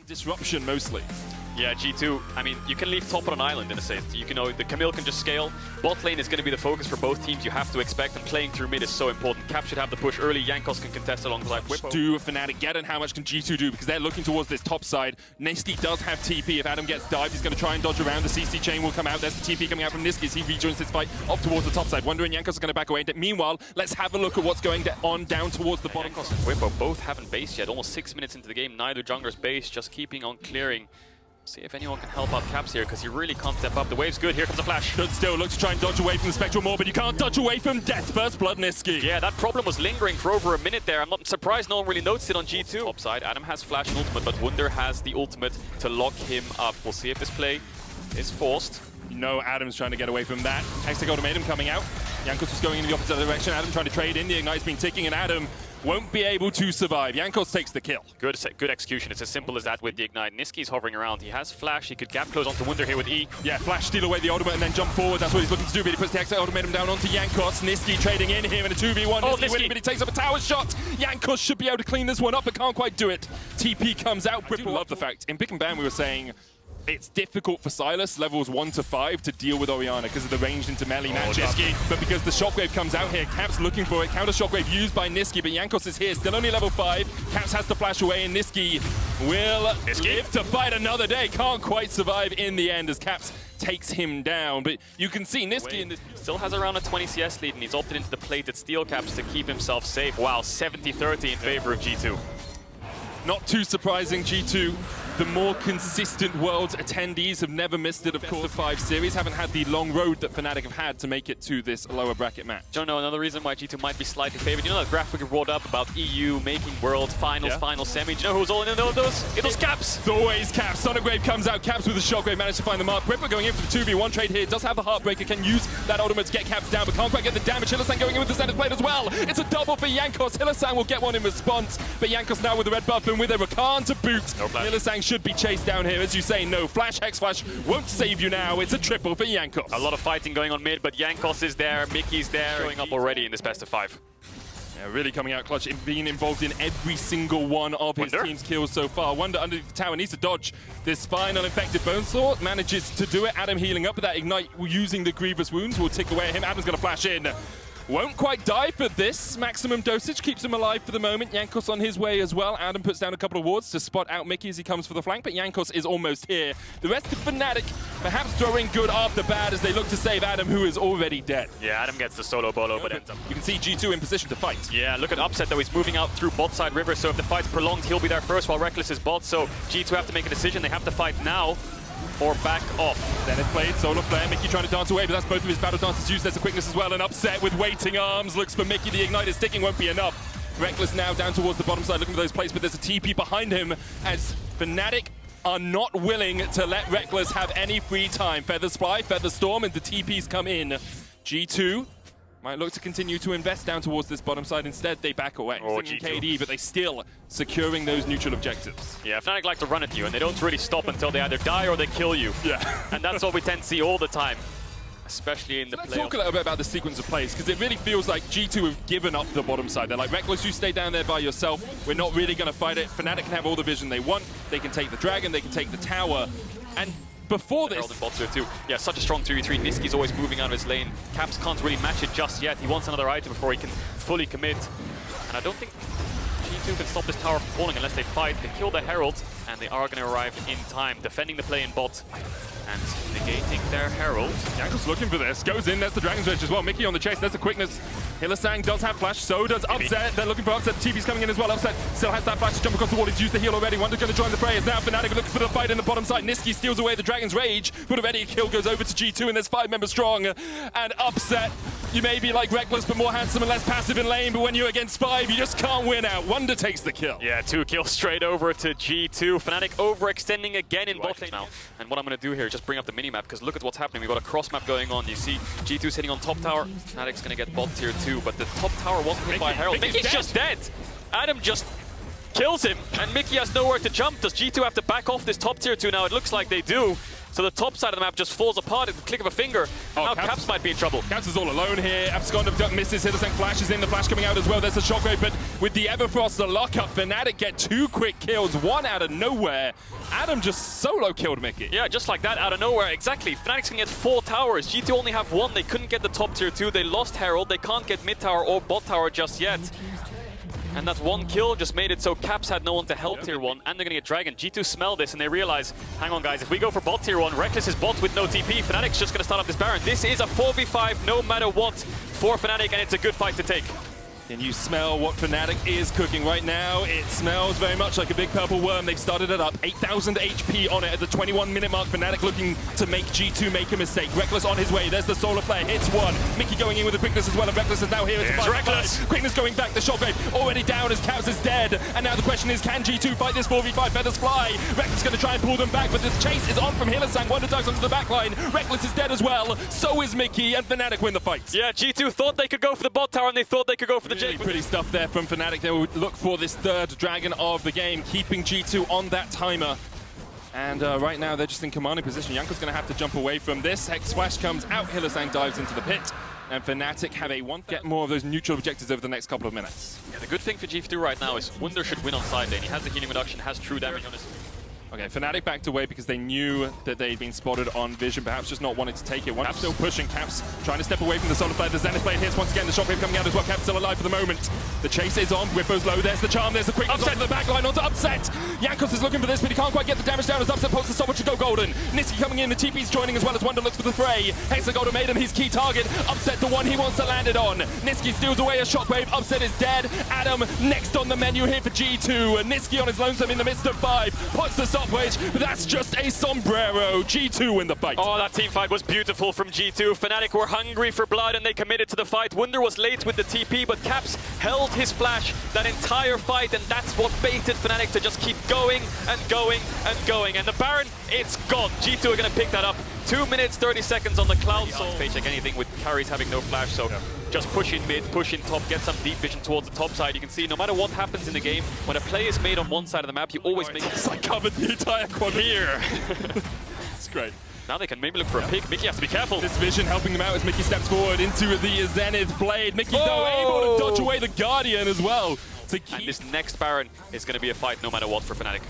disruption mostly. Yeah, G2, I mean, you can leave top on an island in a sense. You can know the Camille can just scale. Bot lane is going to be the focus for both teams. You have to expect, and playing through mid is so important. Cap should have the push early. Jankos can contest alongside Bwipo. Do Fnatic get, and how much can G2 do? Because they're looking towards this top side. Nisqy does have TP. If Adam gets dived, he's going to try and dodge around. The CC chain will come out. There's the TP coming out from Nisqy as he rejoins this fight up towards the top side. Wunder and Jankos are going to back away. Meanwhile, let's have a look at what's going on down towards the bottom. Jankos and Bwipo both haven't based yet. Almost 6 minutes into the game, neither jungler's based, just keeping on clearing. See if anyone can help out Caps here, because he really can't step up. The wave's good. Here comes a flash. Should still look to try and dodge away from the Spectral Maw, but you can't dodge away from Death. First blood, Nisqy. Yeah, that problem was lingering for over a minute there. I'm not surprised no one really noticed it on G2. Top side, Adam has flash and ultimate, but Wunder has the ultimate to lock him up. We'll see if this play is forced. No, Adam's trying to get away from that. Hextech Ultimatum coming out. Jankos was going in the opposite direction. Adam trying to trade in. The Ignite's been ticking, and Adam won't be able to survive. Jankos takes the kill. Good execution. It's as simple as that with the Ignite. Nisqy's hovering around. He has flash. He could gap close onto Wunder here with E. Yeah, flash, steal away the ultimate, and then jump forward. That's what he's looking to do, but he puts the Hextech Ultimatum down onto Jankos. Nisqy trading in here in a 2v1. Oh, Nisqy winning, but he takes up a tower shot. Jankos should be able to clean this one up, but can't quite do it. TP comes out. I do love the fact, in Pick and Ban we were saying, it's difficult for Sylas, levels 1 to 5, to deal with Orianna because of the ranged into melee matches. But because the Shockwave comes out here, Caps looking for it. Counter Shockwave used by Nisqy, but Jankos is here, still only level 5. Caps has to flash away, and Nisqy will live to fight another day. Can't quite survive in the end as Caps takes him down. But you can see Nisqy in this still has around a 20 CS lead, and he's opted into the plated steel Caps to keep himself safe. Wow, 70-30 in favor of G2. Not too surprising, G2. The more consistent Worlds attendees have never missed it, of course. The 5 series haven't had the long road that Fnatic have had to make it to this lower bracket match. Don't know, another reason why G2 might be slightly favored. You know that graphic we brought up about EU making World Finals, final semi? Do you know who's all in those? It was Caps! It's always Caps. Sonic Wave comes out. Caps with the Shockwave managed to find the mark. Bwipo going in for the 2v1 trade here. Does have the Heartbreaker. Can use that ultimate to get Caps down, but can't quite get the damage. Hylissang going in with the Zenith Blade as well. It's a double for Jankos. Hylissang will get one in response, but Jankos now with the red buff and with a Rakan to boot. No Hylissang should be chased down here. As you say, no flash, Hex Flash won't save you now. It's a triple for Jankos. A lot of fighting going on mid, but Jankos is there, Mikyx there, showing up already in this best of 5. Yeah, really coming out clutch, being involved in every single one of his team's kills so far. Wunder underneath the tower needs to dodge this final infected Bonesaw, manages to do it. Adam healing up with that Ignite using the Grievous Wounds will tick away at him. Adam's going to flash in. Won't quite die for this. Maximum dosage keeps him alive for the moment. Jankos on his way as well. Adam puts down a couple of wards to spot out Mikyx as he comes for the flank, but Jankos is almost here. The rest of Fnatic perhaps throwing good after bad as they look to save Adam, who is already dead. Yeah, Adam gets the solo bolo, but ends up. You can see G2 in position to fight. Yeah, look at Upset though. He's moving out through bot side river, so if the fight's prolonged, he'll be there first while Rekkles is bot. So G2 have to make a decision. They have to fight now or back off. Zenith Blade, Solar Flare, Mikyx trying to dance away, but that's both of his battle dances used. There's a quickness as well, and Upset with waiting arms. Looks for Mikyx, the Ignite is sticking, won't be enough. Rekkles now down towards the bottom side, looking for those plays, but there's a TP behind him as Fnatic are not willing to let Rekkles have any free time. Feathers fly, Feather Storm, and the TPs come in. G2 might look to continue to invest down towards this bottom side. Instead, they back away. KD, but they still securing those neutral objectives. Yeah, Fnatic like to run at you, and they don't really stop until they either die or they kill you. Yeah. And that's what we tend to see all the time, especially in the playoffs. Let's talk a little bit about the sequence of plays, because it really feels like G2 have given up the bottom side. They're like, Rekkles, you stay down there by yourself. We're not really going to fight it. Fnatic can have all the vision they want. They can take the dragon, they can take the tower. And before this... Too. Yeah, such a strong 2v3. Nisqy's always moving out of his lane. Caps can't really match it just yet. He wants another item before he can fully commit. And I don't think G2 can stop this tower from falling unless they fight. They kill the Herald, and they are going to arrive in time, defending the play in bot and negating their Herald. Jankos looking for this, goes in, that's the Dragon's Rage as well. Mikyx on the chase, that's the quickness. Hylissang does have flash, so does Upset. They're looking for Upset, TP's coming in as well. Upset still has that flash to jump across the wall, he's used the heal already. Wunder's going to join the fray, as now Fnatic looking for the fight in the bottom side. Nisqy steals away the Dragon's Rage, but already a kill goes over to G2, and there's 5 members strong. And Upset, you may be like Rekkles, but more handsome and less passive in lane, but when you're against 5, you just can't win out. Wunder takes the kill. Yeah, 2 kills straight over to G2. Fnatic overextending again in bot lane now. And what I'm going to do here is just bring up the minimap, because look at what's happening. We've got a cross map going on. You see G2's hitting on top tower. Fnatic's going to get bot tier 2, but the top tower wasn't hit by Herald. Mikyx just dead. Adam just kills him, and Mikyx has nowhere to jump. Does G2 have to back off this top tier 2 now? It looks like they do. so the top side of the map just falls apart at the click of a finger. Oh, now Caps might be in trouble. Caps is all alone here. Abscond Duck misses. Hylissang flashes in. The flash coming out as well. There's a shockwave, but with the Everfrost, the lockup, Fnatic get 2 quick kills, one out of nowhere. Adam just solo killed Mikyx. Yeah, just like that, out of nowhere. Exactly. Fnatic's can get 4 towers. G2 only have 1. They couldn't get the top tier 2. They lost Herald. They can't get mid tower or bot tower just yet. And that 1 kill just made it so Caps had no one to help tier 1, and they're gonna get Dragon. G2 smell this and they realize, hang on guys, if we go for bot tier 1, Rekkles is bot with no TP, Fnatic's just gonna start up this Baron. This is a 4v5 no matter what for Fnatic, and it's a good fight to take. Can you smell what Fnatic is cooking right now? It smells very much like a big purple worm. They've started it up. 8,000 HP on it at the 21-minute mark. Fnatic looking to make G2 make a mistake. Rekkles on his way. There's the solar flare. Hits 1. Mikyx going in with the quickness as well, and Rekkles is now here. It's Rekkles. Quickness going back. The shockwave already down as Caps is dead. And now the question is, can G2 fight this 4v5? Feathers fly. Rekkles going to try and pull them back, but the chase is on from Hylissang. Wunder dives onto the backline. Rekkles is dead as well. So is Mikyx, and Fnatic win the fight. Yeah, G2 thought they could go for the bot tower, and they thought they could go for the Jake. Pretty stuff there from Fnatic. They will look for this 3rd Dragon of the game, keeping G2 on that timer. And right now they're just in commanding position. Jankos going to have to jump away from this. Hex Flash comes out, Hylissang dives into the pit. And Fnatic have a get more of those neutral objectives over the next couple of minutes. Yeah, the good thing for G2 right now is Wunder should win on side lane. He has the healing reduction, has true damage on his... Okay, Fnatic backed away because they knew that they'd been spotted on Vision, perhaps just not wanting to take it. Caps still pushing, Caps trying to step away from the solar flare. The Zenith blade hits once again, the shockwave coming out as well. Caps still alive for the moment. The chase is on, Bwipo's low, there's the charm, there's the quick upset to the backline onto Upset. Jankos is looking for this, but he can't quite get the damage down as Upset pulls the stopwatch to go golden. Nisqy coming in, the TP's joining as well as Wunder looks for the fray. Hexagolden made him his key target. Upset the one he wants to land it on. Nisqy steals away a shockwave, Upset is dead. Adam next on the menu here for G2. Nisqy on his lonesome in the midst of 5, puts the stopwatch, but that's just a sombrero. G2 win the fight. Oh, that team fight was beautiful from G2. Fnatic were hungry for blood and they committed to the fight. Wunder was late with the TP, but Caps held his flash that entire fight, and that's what baited Fnatic to just keep going and going and going. And the Baron, it's gone. G2 are going to pick that up. 2 minutes, 30 seconds on the Cloud Soul. Paycheck anything with carries having no flash, so just push in mid, push in top, get some deep vision towards the top side. You can see no matter what happens in the game, when a play is made on one side of the map, you always make it. It's like covered the entire quad here. It's great. Now they can maybe look for a pick. Mikyx has to be careful. This vision helping them out as Mikyx steps forward into the Zenith blade. Mikyx though able to dodge away the Guardian as well. And this next Baron is going to be a fight no matter what for Fnatic.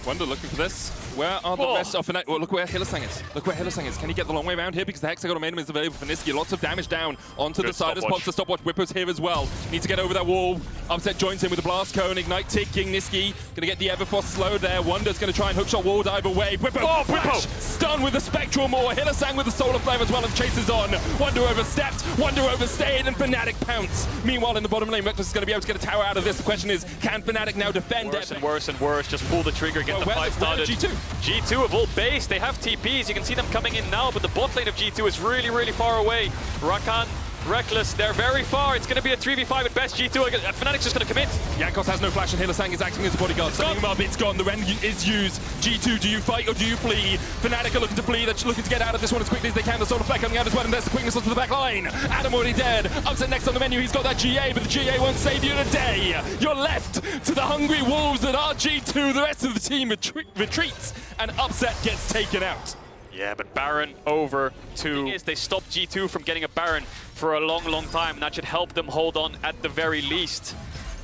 Wunder looking for this. Where are the rest of Fnatic? Oh, look where Hylissang is. Look where Hylissang is. Can he get the long way around here? Because the Hexagolden Maiden is available for Nisqy. Lots of damage down onto the side as pops the stopwatch. Bwipo's here as well. Needs to get over that wall. Upset joins him with the blast cone. Ignite ticking. Nisqy gonna get the Everfrost slow there. Wunder's gonna try and hookshot wall dive away. Bwipo! Stun with the Spectral Maw. Hylissang with the solar flame as well as chases on. Wunder overstepped. Wunder overstayed, and Fnatic pounce. Meanwhile, in the bottom lane, Rekkles is gonna be able to get a tower out of this. The question is, can Fnatic now defend? Worse and worse and worse. Just pull the trigger, get the fight started. G2? G2 of all base, they have TPs, you can see them coming in now, but the bot lane of G2 is really, really far away. Rakan, Rekkles, they're very far. It's going to be a 3v5 at best. G2, Fnatic's just going to commit. Jankos has no flash and Hylissang is acting as a bodyguard. Setting him up, it's gone. The Ren is used. G2, do you fight or do you flee? Fnatic are looking to flee. They're looking to get out of this one as quickly as they can. The solar flare coming out as well, and there's the quickness onto the back line. Adam already dead. Upset next on the menu. He's got that GA, but the GA won't save you today. You're left to the hungry wolves that are G2. The rest of the team retreats, and Upset gets taken out. Yeah, but Baron over 2. They stopped G2 from getting a Baron for a long, long time, and that should help them hold on at the very least.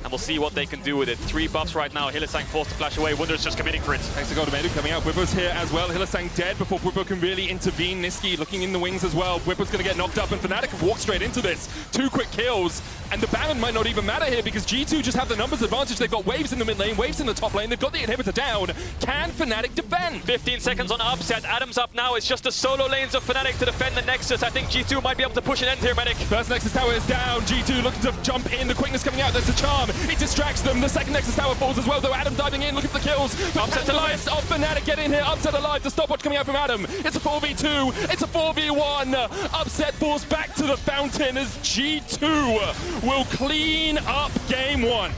And we'll see what they can do with it. 3 buffs right now. Hylissang forced to flash away. Wunder's just committing for it. Hexagolden Maiden coming out. Bwipo's here as well. Hylissang dead before Bwipo can really intervene. Nisqy looking in the wings as well. Bwipo's going to get knocked up, and Fnatic have walked straight into this. 2 quick kills, and the Baron might not even matter here because G2 just have the numbers advantage. They've got waves in the mid lane, waves in the top lane. They've got the inhibitor down. Can Fnatic defend? 15 seconds on Upset. Adam's up now. It's just the solo lanes of Fnatic to defend the Nexus. I think G2 might be able to push an end here, Medic. First Nexus tower is down. G2 looking to jump in. The quickness coming out. There's the charm. It distracts them. The second Nexus tower falls as well, though. Adam diving in, looking for the kills. Upset alive. Of Fnatic get in here. Upset alive. The stopwatch coming out from Adam. It's a 4v2. It's a 4v1. Upset falls back to the fountain as G2 will clean up game 1.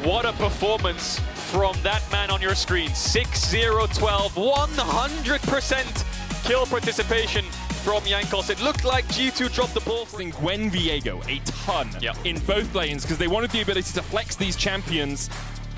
What a performance from that man on your screen. 6-0-12. 100% kill participation from Jankos. It looked like G2 dropped the ball. Gwen Viego a ton in both lanes because they wanted the ability to flex these champions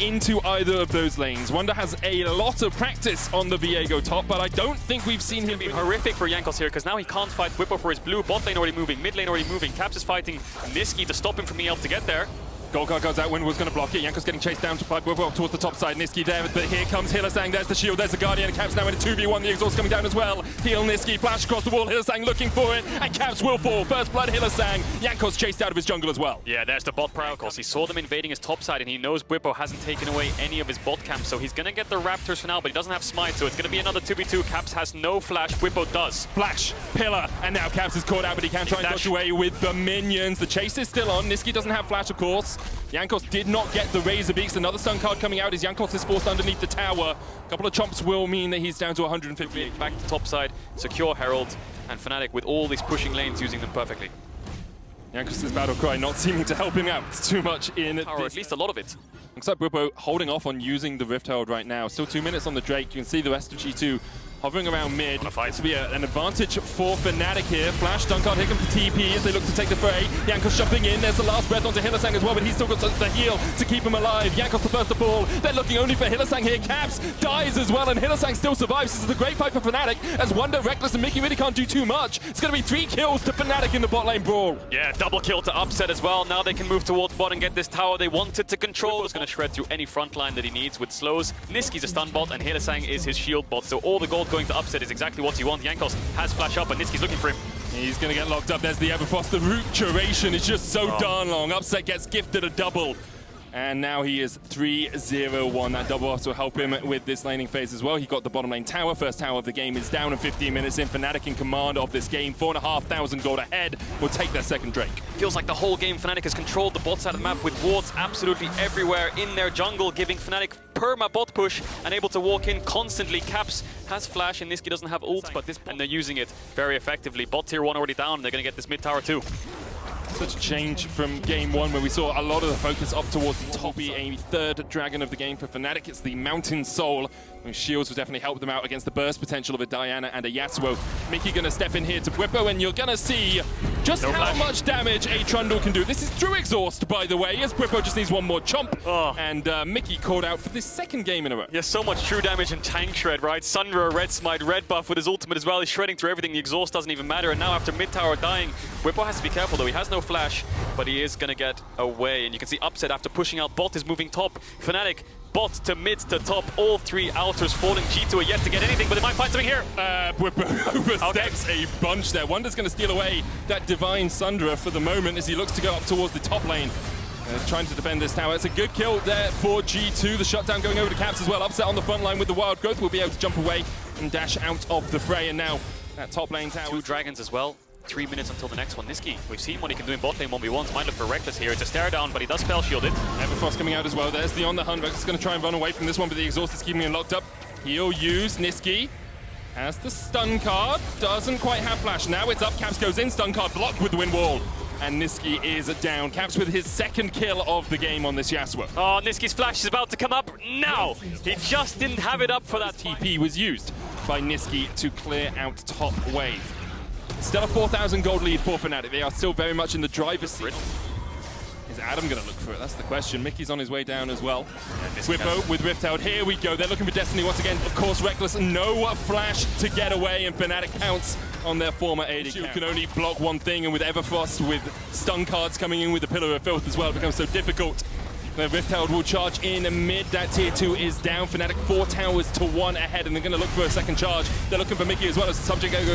into either of those lanes. Wunder has a lot of practice on the Viego top, but I don't think we've seen him. Horrific for Jankos here, because now he can't fight Bwipo for his blue. Bot lane already moving, mid lane already moving. Caps is fighting Nisqy to stop him from being able to get there. Gold card goes out, Wunder was going to block it. Jankos getting chased down by Bwipo towards the top side. Nisqy there, but here comes Hylissang. There's the shield, there's the Guardian. Caps now in a 2v1. The exhaust coming down as well. Heal Nisqy, flash across the wall. Hylissang looking for it, and Caps will fall. First blood, Hylissang. Jankos chased out of his jungle as well. Yeah, there's the bot prowl, because he saw them invading his top side, and he knows Bwipo hasn't taken away any of his bot camps, so he's going to get the Raptors for now, but he doesn't have Smite, so it's going to be another 2v2. Caps has no flash, Bwipo does. Flash, pillar, and now Caps is caught out, but he can try and dodge away with the minions. The chase is still on. Nisqy doesn't have flash, of course. Jankos did not get the Razor Beaks. Another stun card coming out as Jankos is forced underneath the tower. A couple of chomps will mean that he's down to 150. Back to top side, secure Herald, and Fnatic with all these pushing lanes using them perfectly. Jankos' battle cry not seeming to help him out too much in Or at least a lot of it. Looks like Bwipo holding off on using the Rift Herald right now. Still 2 minutes on the Drake. You can see the rest of G2 hovering around mid. This will be an advantage for Fnatic here. Flash, stun card, here comes the TP as they look to take the fray. Jankos jumping in. There's the last breath onto Hylissang as well, but he's still got the heal to keep him alive. Jankos the first to fall. They're looking only for Hylissang here. Caps dies as well, and Hylissang still survives. This is a great fight for Fnatic as Wunder, Rekkles, and Mikyx really can't do too much. It's going to be 3 kills to Fnatic in the bot lane brawl. Yeah, double kill to Upset as well. Now they can move towards bot and get this tower they wanted to control. He's going to shred through any front line that he needs with slows. Nisqy's a stun bot, and Hylissang is his shield bot, so all the gold going to Upset is exactly what you want. Jankos has flash up, and Nisqy's looking for him. He's going to get locked up. There's the Everfrost. The root duration is just so darn long. Upset gets gifted a double. And now he is 3-0-1. That double also will help him with this laning phase as well. He got the bottom lane tower. First tower of the game is down, and 15 minutes in. Fnatic in command of this game. 4,500 gold ahead. Will take their second Drake. Feels like the whole game Fnatic has controlled the bot side of the map with wards absolutely everywhere in their jungle, giving Fnatic perma bot push and able to walk in constantly. Caps has flash, and Nisqy doesn't have ult, and they're using it very effectively. Bot tier 1 already down. They're going to get this mid tower too. Such a change from game 1 where we saw a lot of the focus up towards the top. Be a third dragon of the game for Fnatic. It's the Mountain Soul. And shields will definitely help them out against the burst potential of a Diana and a Yasuo. Mikyx going to step in here to Bwipo, and you're going to see just how much damage a Trundle can do. This is through exhaust, by the way, as Bwipo just needs one more chomp. And Mikyx called out for this second game in a row. Yeah, so much true damage and tank shred, right? Sundra, red smite, red buff with his ultimate as well. He's shredding through everything. The exhaust doesn't even matter. And now after mid tower dying, Bwipo has to be careful though. He has no flash, but he is going to get away. And you can see Upset after pushing out bot is moving top. Fnatic bot to mid to top, all 3 outers falling. G2 are yet to get anything, but they might find something here. Bwipo oversteps a bunch there. Wunder's going to steal away that Divine Sundra for the moment as he looks to go up towards the top lane. Trying to defend this tower. It's a good kill there for G2. The shutdown going over to Caps as well. Upset on the front line with the wild growth. Will be able to jump away and dash out of the fray. And now that top lane tower. 2 dragons as well. 3 minutes until the next one. Nisqy, we've seen what he can do in bot lane 1v1s. Might look for Rekkles here. It's a stare down, but he does spell shield it. Everfrost coming out as well. There's the on the hunt. Rekkles is going to try and run away from this one, but the exhaust is keeping him locked up. He'll use Nisqy as the stun card. Doesn't quite have flash. Now it's up. Caps goes in. Stun card blocked with the wind wall. And Nisqy is down. Caps with his second kill of the game on this Yasuo. Oh, Nisqy's flash is about to come up now. He just didn't have it up for that. TP was used by Nisqy to clear out top wave. Still a 4,000 gold lead for Fnatic. They are still very much in the driver's seat. Is Adam going to look for it? That's the question. Mikyx's on his way down as well. Bwipo with Rift out. Here we go. They're looking for Destiny once again. Of course, Rekkles, no flash to get away, and Fnatic counts on their former AD. You can only block one thing, and with Everfrost, with stun cards coming in with the Pillar of Filth as well, it becomes so difficult. The Rift Herald will charge in mid. That tier 2 is down. Fnatic 4 towers to 1 ahead, and they're going to look for a second charge. They're looking for Mikyx as well as the subject goes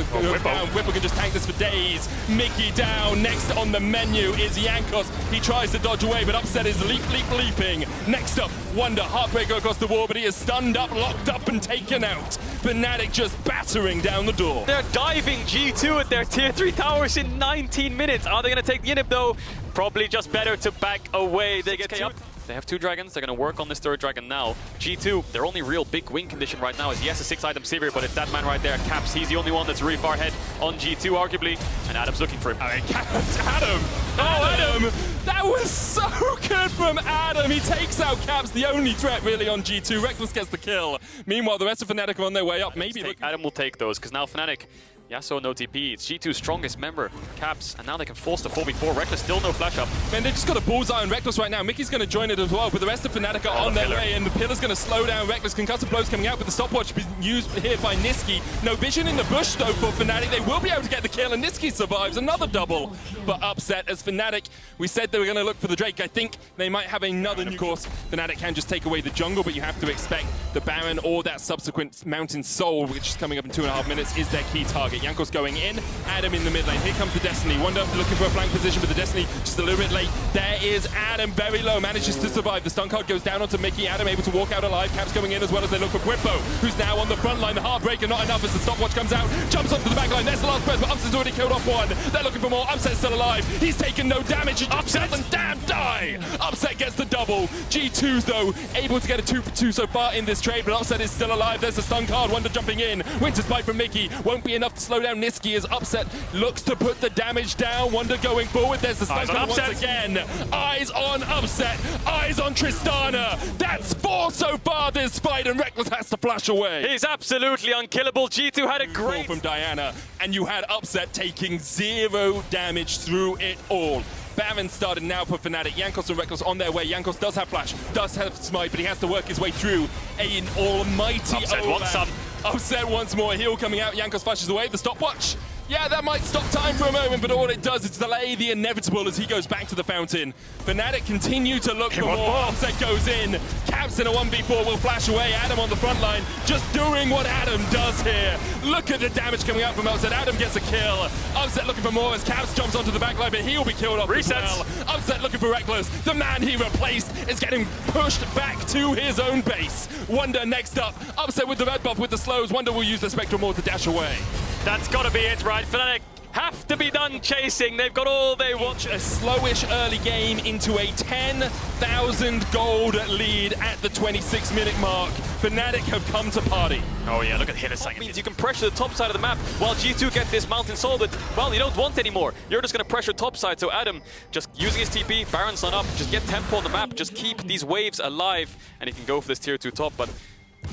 down. Bwipo can just tank this for days. Mikyx down. Next on the menu is Jankos. He tries to dodge away, but Upset is leaping. Next up, Wunder. Heartbreaker across the wall, but he is stunned up, locked up, and taken out. Fnatic just battering down the door. They're diving G2 at their tier 3 towers in 19 minutes. Are they going to take the inhib though? Probably just better to back away. They get up. They have 2 dragons. They're going to work on this 3rd dragon now. G2, their only real big win condition right now is yes, a 6-item Sivir, but it's that man right there, Caps. He's the only one that's really far ahead on G2, arguably, and Adam's looking for him. I mean, Adam! Adam! That was so good from Adam! He takes out Caps, the only threat really on G2. Rekkles gets the kill. Meanwhile, the rest of Fnatic are on their way up. Maybe Adam will take those, because now Fnatic Yasuo no TP. It's G2's strongest member, Caps, and now they can force the 4v4. Rekkles still no flash up. Man, they just got a bullseye on Rekkles right now. Mikyx going to join it as well, but the rest of Fnatic are on their way, and the pillar's going to slow down Rekkles. Concussive blows coming out, but the stopwatch being used here by Nisqy. No vision in the bush though for Fnatic. They will be able to get the kill, and Nisqy survives another double. But upset as Fnatic, we said they were going to look for the Drake. I think they might have another. And of course, Fnatic can just take away the jungle, but you have to expect the Baron or that subsequent Mountain Soul, which is coming up in 2.5 minutes, is their key target. Jankos going in, Adam in the mid lane. Here comes the Destiny. Wunder looking for a flank position, but the Destiny just a little bit late. There is Adam, very low, manages to survive. The stun card goes down onto Mikyx. Adam able to walk out alive. Caps going in as well as they look for Bwipo, who's now on the front line. The Heartbreaker not enough as the stopwatch comes out, jumps onto the back line. There's the last press, but Upset's already killed off one. They're looking for more. Upset's still alive. He's taken no damage. He Upset doesn't damn die. Upset gets the double. G2's though able to get a 2 for 2 so far in this trade, but Upset is still alive. There's the stun card. Wunder jumping in. Winter's bite from Mikyx won't be enough to slow down Nisqy as Upset looks to put the damage down. Wunder going forward. There's the stun card once again. Eyes on Upset. Eyes on Tristana. That's 4 so far this fight, and Rekkles has to flash away. He's absolutely unkillable. G2 had a great from Diana, and you had Upset taking 0 damage through it all. Baron started now for Fnatic. Jankos and Rekkles on their way. Jankos does have flash, does have smite, but he has to work his way through an almighty Upset wants some. Upset once more. Heal coming out. Jankos flashes away. The stopwatch. Yeah, that might stop time for a moment, but all it does is delay the inevitable as he goes back to the fountain. Fnatic continue to look for more. Upset goes in. Caps in a 1v4 will flash away. Adam on the front line, just doing what Adam does here. Look at the damage coming out from Upset. Adam gets a kill. Upset looking for more as Caps jumps onto the back line, but he'll be killed off as well. Upset looking for Rekkles. The man he replaced is getting pushed back to his own base. Wunder next up. Upset with the red buff with the slows. Wunder will use the Spectral Maul to dash away. That's got to be it, right? Fnatic have to be done chasing. They've got all they want. A slowish early game into a 10,000 gold lead at the 26-minute mark. Fnatic have come to party. Oh yeah, look at Hylissang. It means you can pressure the top side of the map while G2 get this Mountain Soul, but, well, you don't want anymore. You're just going to pressure top side, so Adam just using his TP, Baron's not up, just get tempo on the map, just keep these waves alive, and he can go for this tier 2 top, but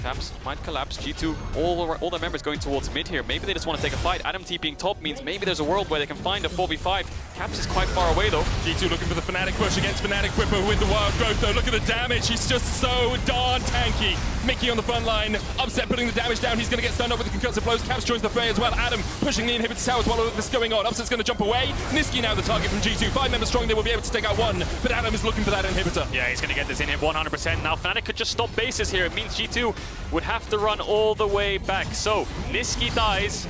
Caps might collapse. G2, all their members going towards mid here. Maybe they just want to take a fight. Adam TPing top means maybe there's a world where they can find a 4v5. Caps is quite far away though. G2 looking for the Fnatic push against Fnatic. Bwipo with the wild growth though. Look at the damage. He's just so darn tanky. Mikyx on the front line. Upset putting the damage down. He's going to get stunned up with the concussive blows. Caps joins the fray as well. Adam pushing the inhibitor towers while all this is going on. Upset's going to jump away. Nisqy now the target from G2. 5 members strong. They will be able to take out one, but Adam is looking for that inhibitor. Yeah, he's going to get this in him 100%. Now Fnatic could just stop bases here. It means G2 would have to run all the way back. So Nisqy dies,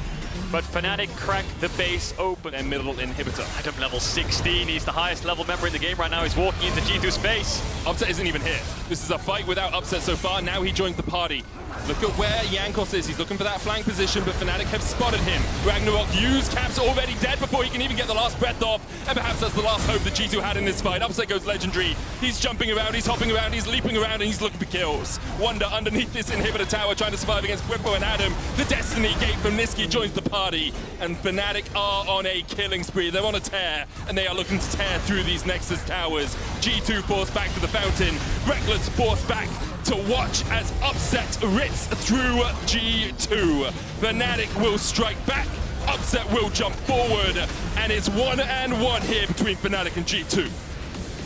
but Fnatic crack the base open. Their middle inhibitor. Adam level 16. He's the highest level member in the game right now. He's walking into G2's face. Upset isn't even here. This is a fight without Upset so far. Now he joins the party. Look at where Jankos is. He's looking for that flank position, but Fnatic have spotted him. Ragnarok used. Caps already dead before he can even get the last breath off. And perhaps that's the last hope that G2 had in this fight. Upset goes legendary. He's jumping around, he's hopping around, he's leaping around, and he's looking for kills. Wunder underneath this inhibitor tower trying to survive against Bwipo and Adam. The Destiny Gate from Nisqy joins the party. And Fnatic are on a killing spree. They're on a tear, and they are looking to tear through these Nexus towers. G2 forced back to the fountain. Rekkles forced back to watch as Upset rips through G2. Fnatic will strike back. Upset will jump forward, and it's 1-1 here between Fnatic and G2.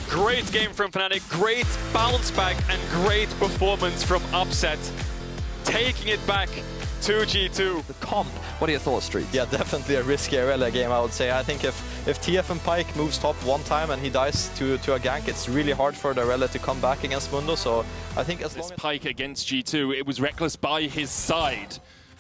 Great game from Fnatic, great bounce back and great performance from Upset, taking it back to G2. The comp, what are your thoughts, Street? Yeah, definitely a risky LEC game, I would say. I think if TF and Pyke moves top one time and he dies to a gank, it's really hard for the LEC to come back against Mundo, so I think as long as Pyke against G2, it was Rekkles by his side.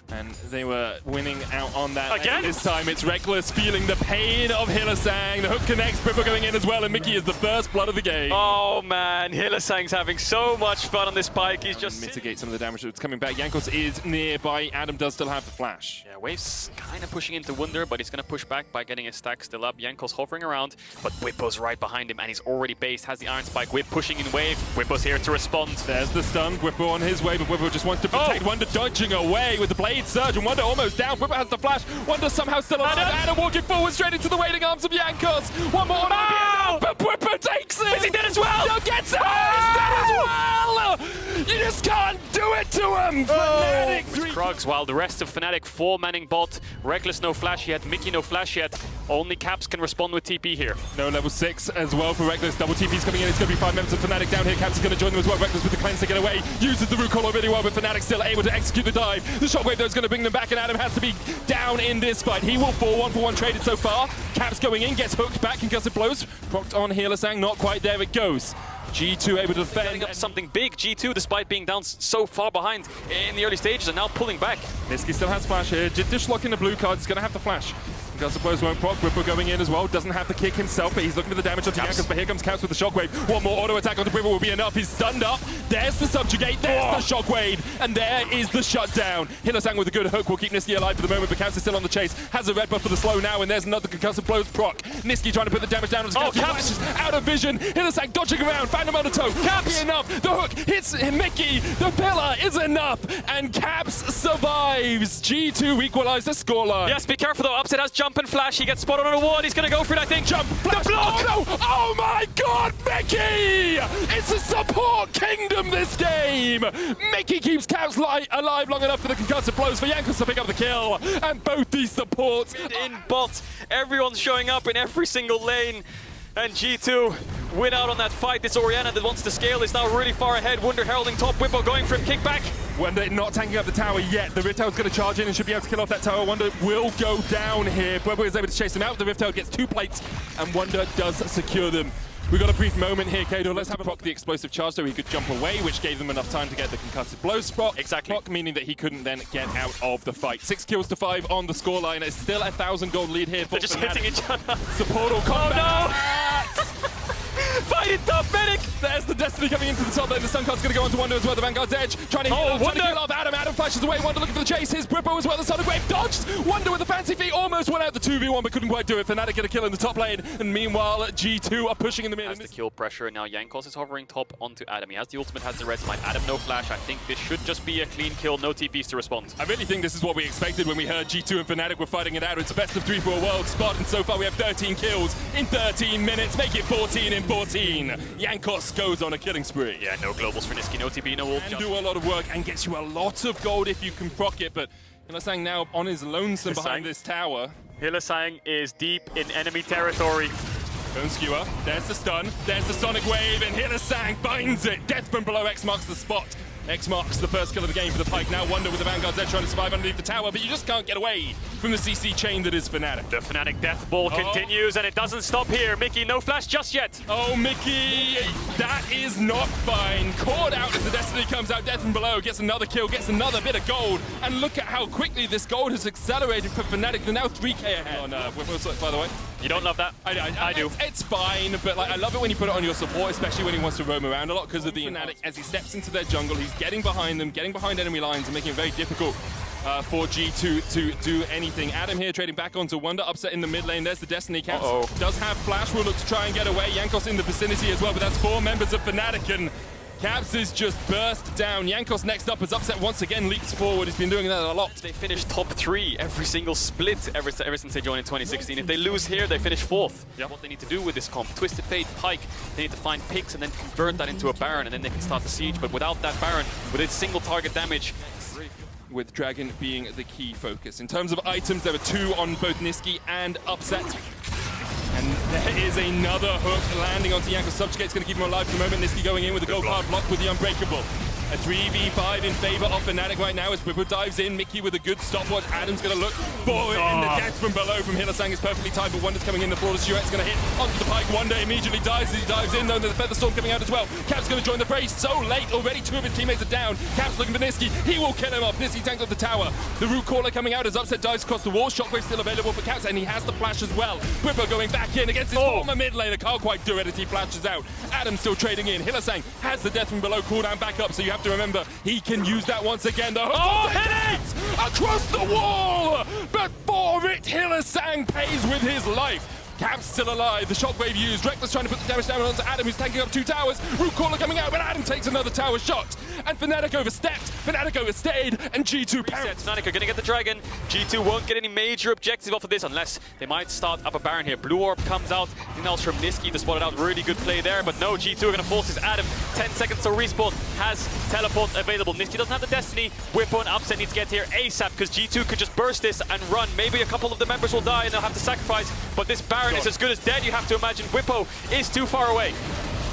And they were winning out on that. Again? This time it's Rekkles feeling the pain of Hylissang. The hook connects, Bwipo going in as well, and Mikyx is the first blood of the game. Oh man, Hylissang's having so much fun on this Pyke. He's just mitigate some of the damage that's coming back. Jankos is nearby. Adam does still have the flash. Yeah, Wave's kind of pushing into Wunder, but he's going to push back by getting his stack still up. Jankos hovering around, but Bwipo's right behind him, and he's already based, has the Iron Spike. Whip pushing in Wave. Bwipo's here to respond. There's the stun. Bwipo on his way, but Bwipo just wants to protect. Wunder dodging away with the Blade Surge, and Wunder almost down. Bwipo has the flash. Wunder somehow still alive. Adam walking forward straight into the waiting arms of Jankos. One more. No! But Bwipo takes it. Is he dead as well? No, gets it. He's dead as well. You just can't do it to him! Fnatic 3. Krugs, while the rest of Fnatic 4-manning bot. Rekkles no flash yet, Mikyx no flash yet. Only Caps can respond with TP here. No level 6 as well for Rekkles. Double TP's coming in. It's going to be 5 members of Fnatic down here. Caps is going to join them as well. Rekkles with the cleanse to get away. Uses the root collar really well, but Fnatic still able to execute the dive. The shockwave though is going to bring them back, and Adam has to be down in this fight. He will fall 1-for-1 traded so far. Caps going in, gets hooked back, concussive blows. Procced on Hylissang, not quite there it goes. G2 able to defend. Setting up something big. G2, despite being down so far behind in the early stages, are now pulling back. Nisqy still has flash here. Dish locking the blue card. He's going to have to flash. Concussive blows won't proc. Bwipo going in as well. Doesn't have the kick himself, but he's looking for the damage onto Jankos. But here comes Caps with the shockwave. One more auto attack onto Bwipo will be enough. He's stunned up. There's the subjugate. There's the shockwave. And there is the shutdown. Hylissang with a good hook will keep Nisqy alive for the moment, but Caps is still on the chase. Has a red buff for the slow now, and there's another concussive blows proc. Nisqy trying to put the damage down on Caps. Caps out of vision. Hylissang dodging around. Found him on the toe. Caps enough. The hook hits Mikyx. The pillar is enough. And Caps survives. G2 equalize the scoreline. Yes, be careful though. Upset has jump and flash. He gets spotted on a wall. He's going to go for it, I think. Jump, flash, the block! Oh no! Oh my god, Mikyx! It's a support kingdom this game! Mikyx keeps Caps alive long enough for the concussive blows for Jankos to pick up the kill. And both these supports in bot. Everyone's showing up in every single lane. And G2 win out on that fight. This Orianna that wants to scale is now really far ahead. Wunder heralding top. Bwipo going for a kickback. Wunder not tanking up the tower yet. The Rift Herald's going to charge in and should be able to kill off that tower. Wunder will go down here. Bwipo is able to chase him out. The Rift Herald gets 2 plates, and Wunder does secure them. We've got a brief moment here, Caedrel. Let's have a proc the explosive charge so he could jump away, which gave them enough time to get the concussive blow spot. Exactly. Proc meaning that he couldn't then get out of the fight. 6 kills to 5 on the scoreline. It's still a 1,000 gold lead here for They're just hitting each other. Support will come back. Fight it, top medic! There's the Destiny coming into the top lane. The Sun Card's going to go onto Wunder as well. The Vanguard's edge. Trying to kill off Adam. Adam flashes away. Wunder looking for the chase. Here's Bwipo as well. The Sonic Wave dodged. Wunder with the fancy feet almost went out the 2v1 but couldn't quite do it. Fnatic get a kill in the top lane. And meanwhile, G2 are pushing in the mid. Has the kill pressure. Now Jankos is hovering top onto Adam. He has the ultimate, has the red smite. Adam no flash. I think this should just be a clean kill. No TPs to respond. I really think this is what we expected when we heard G2 and Fnatic were fighting it out. It's best of 3 for a world spot. And so far we have 13 kills in 13 minutes. Make it 14 in 14. Jankos goes on a killing spree. Yeah, no globals for Nisqy, no TP, no ult. And do a lot of work and gets you a lot of gold if you can proc it, but Hylissang now on his lonesome behind this tower. Hylissang is deep in enemy territory. Bone skewer, there's the stun, there's the sonic wave, and Hylissang finds it. Death from below, X marks the spot. X marks the first kill of the game for the Pyke. Now Wunder with the Vanguard's edge trying to survive underneath the tower, but you just can't get away from the CC chain that is Fnatic. The Fnatic death ball continues, and it doesn't stop here. Mikyx, no flash just yet. Oh, Mikyx, that is not fine. Caught out as the Destiny comes out. Death from below gets another kill, gets another bit of gold, and look at how quickly this gold has accelerated for Fnatic. They're now 3k ahead on Bwipo, by the way. You don't love that? I do. It's fine, but like I love it when you put it on your support, especially when he wants to roam around a lot because of the Fnatic. As he steps into their jungle, he's getting behind them, getting behind enemy lines, and making it very difficult for G2 to do anything. Adam here trading back onto Wunder, upset in the mid lane. There's the Destiny. Caps does have flash, will look to try and get away. Jankos in the vicinity as well, but that's 4 members of Fnatic, and Caps is just burst down. Jankos next up as upset once again leaps forward. He's been doing that a lot. They finished top 3 every single split ever since they joined in 2016. If they lose here, they finish 4th. Yep. What they need to do with this comp, Twisted Fate, Pyke, they need to find picks and then convert that into a Baron, and then they can start the siege. But without that Baron, with its single target damage, with Dragon being the key focus. In terms of items, there were 2 on both Nisqy and Upset. And there is another hook landing onto Jankos. Subjugate's going to keep him alive for the moment. Nisqy going in with the gold card block with the Unbreakable. A 3v5 in favor of Fnatic right now as Bwipo dives in. Mikyx with a good stopwatch. Adam's going to look for it, and the death from below from Hylissang is perfectly timed, but Wunder's coming in. The flawless duet's going to hit onto the Pyke. Wunder immediately dives as he dives in, though. There's a Feather Storm coming out as well. Cap's going to join the fray so late. Already 2 of his teammates are down. Cap's looking for Nisqy. He will kill him off. Nisqy tanks up the tower. The root caller coming out as Upset dives across the wall. Shockwave still available for Caps, and he has the flash as well. Bwipo going back in against his former mid laner. Can't quite do it as he flashes out. Adam still trading in. Hylissang has the death from below cooldown back up, so you have to remember he can use that once again. The hook across the wall, but for it, Hylissang pays with his life. Caps still alive. The shockwave used. Rekkles trying to put the damage down onto Adam, who's tanking up 2 towers. Root Caller coming out, but Adam takes another tower shot. And Fnatic overstepped. Fnatic overstayed, and G2 pounced. Fnatic are going to get the Dragon. G2 won't get any major objective off of this unless they might start up a Baron here. Blue Orb comes out. Else from Nisqy to spot it out. Really good play there, but no, G2 are going to force this Adam. 10 seconds to respawn. Has teleport available. Nisqy doesn't have the Destiny. Bwipo and Upset need to get here ASAP because G2 could just burst this and run. Maybe a couple of the members will die and they'll have to sacrifice, but this Baron is as good as dead, you have to imagine. Bwipo is too far away.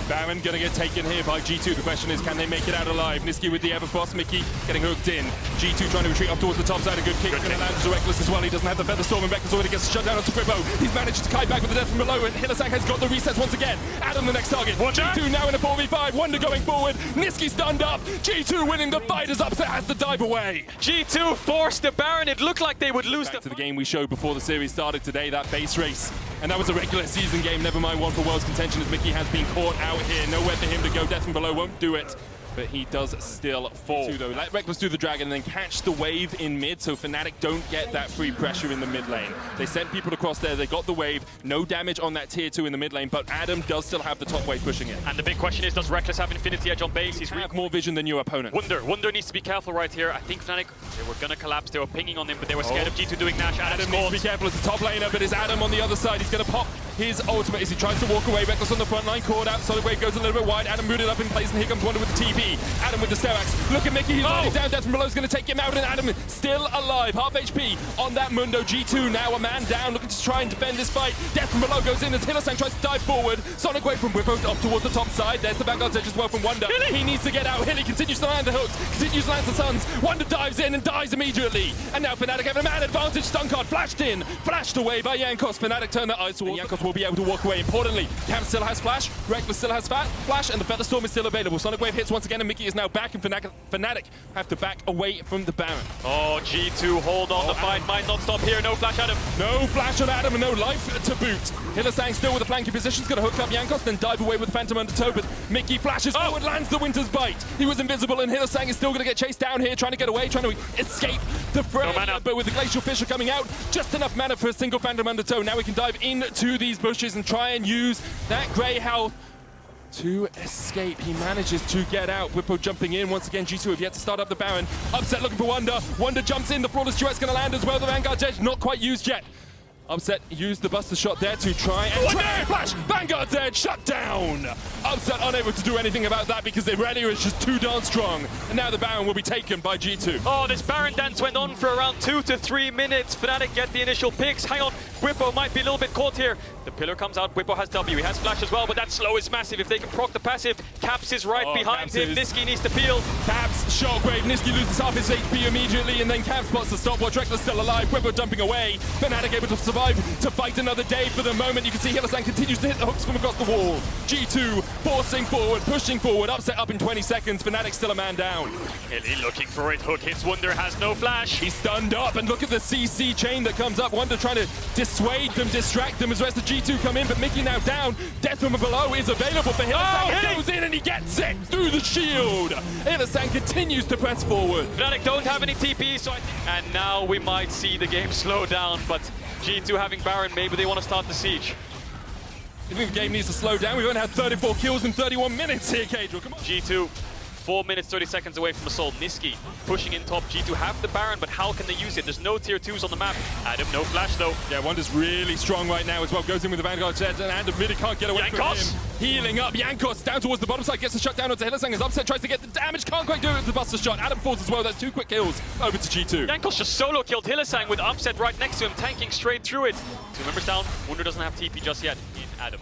Baron gonna get taken here by G2. The question is, can they make it out alive? Nisqy with the Everfrost, Mikyx getting hooked in. G2 trying to retreat up towards the top side. A good kick. Gonna land to Rekkles as well. He doesn't have the Feather Storm, and Rekkles already gets shut down onto Bwipo. He's managed to kite back with the death from below, and Hylissang has got the resets once again. Adam the next target. G2 now in a 4v5. Wunder going forward. Nisqy stunned up. G2 winning the fight as Upset has to dive away. G2 forced the Baron. It looked like they would lose Back to the game we showed before the series started today, that base race. And that was a regular season game, never mind one for World's contention, as Mikyx has been caught out here. Nowhere for him to go. Death from below won't do it, but he does still fall. Though, let Rekkles do the Dragon and then catch the wave in mid, so Fnatic don't get that free pressure in the mid lane. They sent people across there, they got the wave, no damage on that tier 2 in the mid lane, but Adam does still have the top wave pushing it. And the big question is, does Rekkles have Infinity Edge on base? He's have more vision than your opponent. Wunder needs to be careful right here. I think Fnatic, they were gonna collapse, they were pinging on him, but they were scared of G2 doing Nash. Adam needs to be careful as the top laner, but it's Adam on the other side. He's gonna pop his ultimate as he tries to walk away. Rekkles on the front line, caught out. Solid Wave goes a little bit wide. Adam booted up in place, and here comes Wunder with the TP. Adam with the Sterax. Look at Mikyx, he's lying down. Death from below is going to take him out, and Adam still alive. Half HP on that Mundo. G2 now a man down, looking to try and defend this fight. Death from below goes in as Hylissang tries to dive forward. Sonic Wave from Bwipo up towards the top side. There's the Vanguard's Edge as well from Wunder. He needs to get out. Hilly continues to land the hooks, continues to land the stuns. Wunder dives in and dies immediately. And now Fnatic have a man advantage. Stun card flashed in, flashed away by Jankos. Fnatic turn their eyes towards Jankos will be able to walk away. Importantly, Cam still has flash, Rekkles still has flash, and the Feather Storm is still available. Sonic Wave hits once again, and Mikyx is now back, and Fnatic have to back away from the Baron. Oh, G2 hold on, the fight might not stop here. No flash Adam. No flash on Adam and no life to boot. Hylissang still with the flanking position, going to hook up Jankos, then dive away with Phantom under toe, but Mikyx flashes forward, lands the Winter's Bite. He was invisible, and Hylissang is still going to get chased down here, trying to get away, trying to escape the fray. No but with the Glacial Fissure coming out, just enough mana for a single Phantom under toe. Now we can dive into these bushes and try and use that grey health to escape. He manages to get out. Bwipo jumping in once again. G2 have yet to start up the Baron. Upset looking for Wunder. Wunder jumps in. The Flawless Duet's going to land as well. The Vanguard's Edge not quite used yet. Upset used the Buster Shot there to try and flash. Vanguard's Edge shut down. Upset unable to do anything about that because their rally is just too darn strong. And now the Baron will be taken by G2. Oh, this Baron dance went on for around 2 to 3 minutes. Fnatic get the initial picks. Hang on, Bwipo might be a little bit caught here. The pillar comes out, Bwipo has W, he has flash as well, but that slow is massive. If they can proc the passive, Caps is right behind him. Nisqy needs to peel. Caps, Shockwave, Nisqy loses half his HP immediately, and then Caps spots the stopwatch. Rekkles still alive, Bwipo jumping away. Fnatic able to survive to fight another day. For the moment, you can see Hylissang continues to hit the hooks from across the wall. G2 forcing forward, pushing forward, Upset up in 20 seconds. Fnatic still a man down. Hilly looking for it, hook hits Wunder, has no flash. He's stunned up, and look at the CC chain that comes up. Wunder trying to dissuade them, distract them as the rest of G2 come in, but Mikyx now down. Death from below is available for Hylissang. He goes in and he gets it through the shield. Hylissang continues to press forward. Fnatic don't have any TP, so and now we might see the game slow down, but G2 having Baron, maybe they want to start the siege. I think the game needs to slow down. We've only had 34 kills in 31 minutes here, Caedrel. Come on. G2, 4 minutes, 30 seconds away from assault. Nisqy pushing in top. G2 have the Baron, but how can they use it? There's no tier 2s on the map. Adam, no flash though. Yeah, Wunder's really strong right now as well. Goes in with the Vanguard Edge, and Adam really can't get away Jankos from him. Healing up. Jankos down towards the bottom side, gets a shut down onto Hylissang as Upset tries to get the damage. Can't quite do it with the Buster Shot. Adam falls as well. That's 2 quick kills over to G2. Jankos just solo killed Hylissang with Upset right next to him, tanking straight through it. 2 members down. Wunder doesn't have TP just yet in Adam.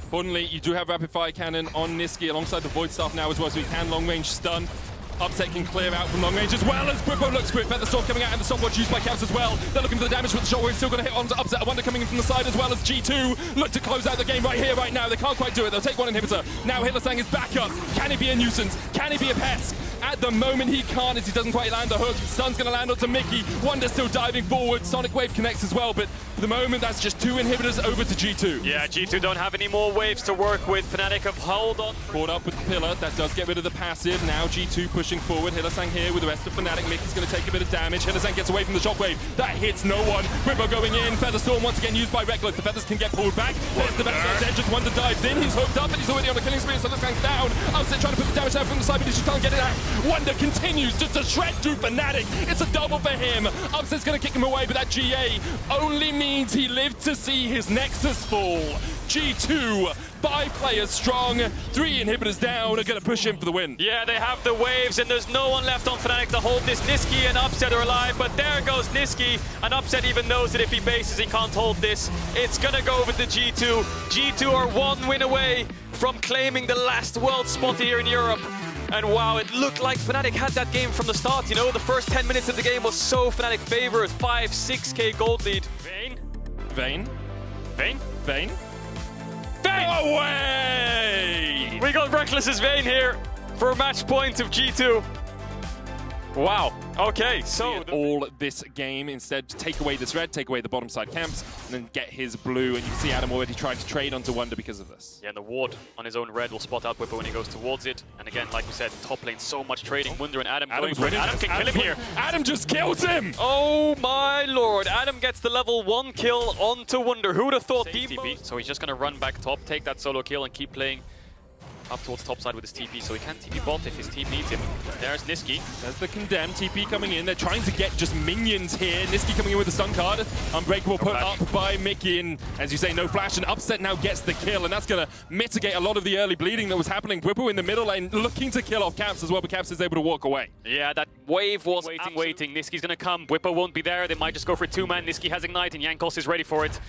Importantly, you do have Rapid Fire Cannon on Nisqy alongside the Void Staff now as well, so he can long range stun. Upset can clear out from long range as well as Bwipo looks quick. Feather Storm coming out and the stopwatch used by Caps as well. They're looking for the damage, but the Shockwave still going to hit onto Upset. Wunder coming in from the side as well as G2 look to close out the game right here, right now. They can't quite do it. They'll take one inhibitor. Now Hylissang is back up. Can he be a nuisance? Can he be a pest? At the moment he can't, as he doesn't quite land the hook. Stun's going to land onto Mikyx. Wunder still diving forward. Sonic Wave connects as well, but for the moment that's just 2 inhibitors over to G2. Yeah, G2 don't have any more waves to work with. Fnatic have held on. Caught up with the pillar, that does get rid of the passive. Now G2 pushing forward. Hylissang here with the rest of Fnatic. Mikyx going to take a bit of damage. Hylissang gets away from the shockwave. That hits no one. Bwipo going in. Featherstorm once again used by Rekkles. The feathers can get pulled back. There's the back edge. Just Wunder dives in. He's hooked up and he's already on a killing spree. So Hylissang's down. Upset trying to put the damage down from the side, but he just can't get it out. Wunder continues just to shred through Fnatic. It's a double for him. Upset's going to kick him away, but that GA only means he lived to see his Nexus fall. G2, 5 players strong, 3 inhibitors down, are going to push him for the win. Yeah, they have the waves, and there's no one left on Fnatic to hold this. Nisqy and Upset are alive, but there goes Nisqy, and Upset even knows that if he bases, he can't hold this. It's going to go over to G2. G2 are 1 win away from claiming the last world spot here in Europe. And wow, it looked like Fnatic had that game from the start. You know, the first 10 minutes of the game was so Fnatic favored. 5-6k gold lead. Vayne? Vayne? Vayne? Vayne? Vayne! No way! We got Rekkles' Vayne here for a match point of G2. Wow. Okay, so all this game, instead take away this red, take away the bottom side camps, and then get his blue. And you can see Adam already tried to trade onto Wunder because of this. Yeah, and the ward on his own red will spot out Bwipo when he goes towards it. And again, like we said, top lane, so much trading. Wunder and Adam going for it. Adam can kill him here. Adam just kills him! Oh my lord. Adam gets the level 1 kill onto Wunder. Who would have thought TP? So he's just going to run back top, take that solo kill, and keep playing up towards the top side with his TP, so he can TP bot if his team needs him. There's Nisqy. There's the Condemned TP coming in. They're trying to get just minions here. Nisqy coming in with the stun card. Unbreakable put up by Mikyx, and as you say, no flash, and Upset now gets the kill, and that's going to mitigate a lot of the early bleeding that was happening. Bwipo in the middle lane looking to kill off Caps as well, but Caps is able to walk away. Yeah, that wave was waiting. Nisqy's going to come. Bwipo won't be there. They might just go for a 2-man. Nisqy has Ignite, and Jankos is ready for it.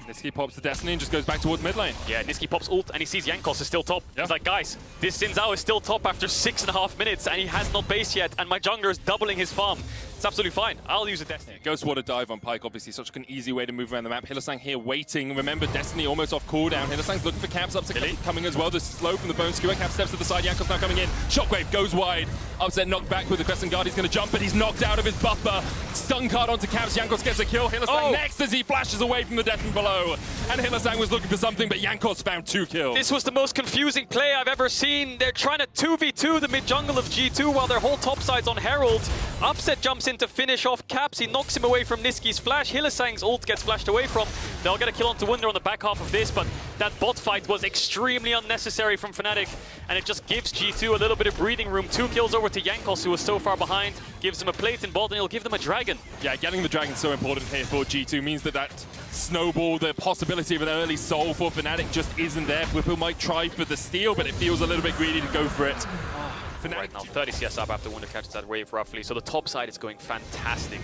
Nisqy pops the Destiny and just goes back towards mid lane. Yeah, Nisqy pops ult and he sees Jankos is still top. Yep. He's like, guys, this Xin Zhao is still top after 6.5 minutes and he has not based yet, and my jungler is doubling his farm. It's absolutely fine. I'll use a Destiny. Ghost Water dive on Pyke, obviously such an easy way to move around the map. Hylissang here waiting. Remember, Destiny almost off cooldown. Hylissang's looking for Caps. Upset coming as well. The slow from the Bone Skewer. Cap steps to the side. Jankos now coming in. Shockwave goes wide. Upset knocked back with the Crescent Guard. He's going to jump, but he's knocked out of his buffer. Stun card onto Caps. Jankos gets a kill. Hylissang next as he flashes away from the death from below. And Hylissang was looking for something, but Jankos found 2 kills. This was the most confusing play I've ever seen. They're trying to 2v2 the mid jungle of G2 while their whole top side's on Herald. Upset jumps in to finish off Caps. He knocks him away from Nisqy's flash. Hylissang's ult gets flashed away from. They'll get a kill onto Wunder on the back half of this, but that bot fight was extremely unnecessary from Fnatic, and it just gives G2 a little bit of breathing room. 2 kills over to Jankos, who was so far behind. Gives them a plate in bot, and he'll give them a dragon. Yeah, getting the dragon so important here for G2 means that snowball, the possibility of an early soul for Fnatic just isn't there. Bwipo might try for the steal, but it feels a little bit greedy to go for it. Right now, 30 CS up after Wunder catches that wave roughly, so the top side is going fantastic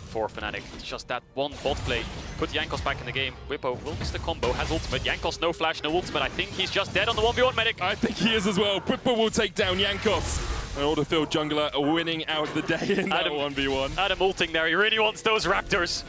for Fnatic. It's just that one bot play. Put Jankos back in the game. Bwipo will miss the combo, has ultimate. Jankos no flash, no ultimate. I think he's just dead on the 1v1 medic. I think he is as well. Bwipo will take down Jankos. An order-filled jungler winning out the day in that 1v1. Adam ulting there. He really wants those raptors.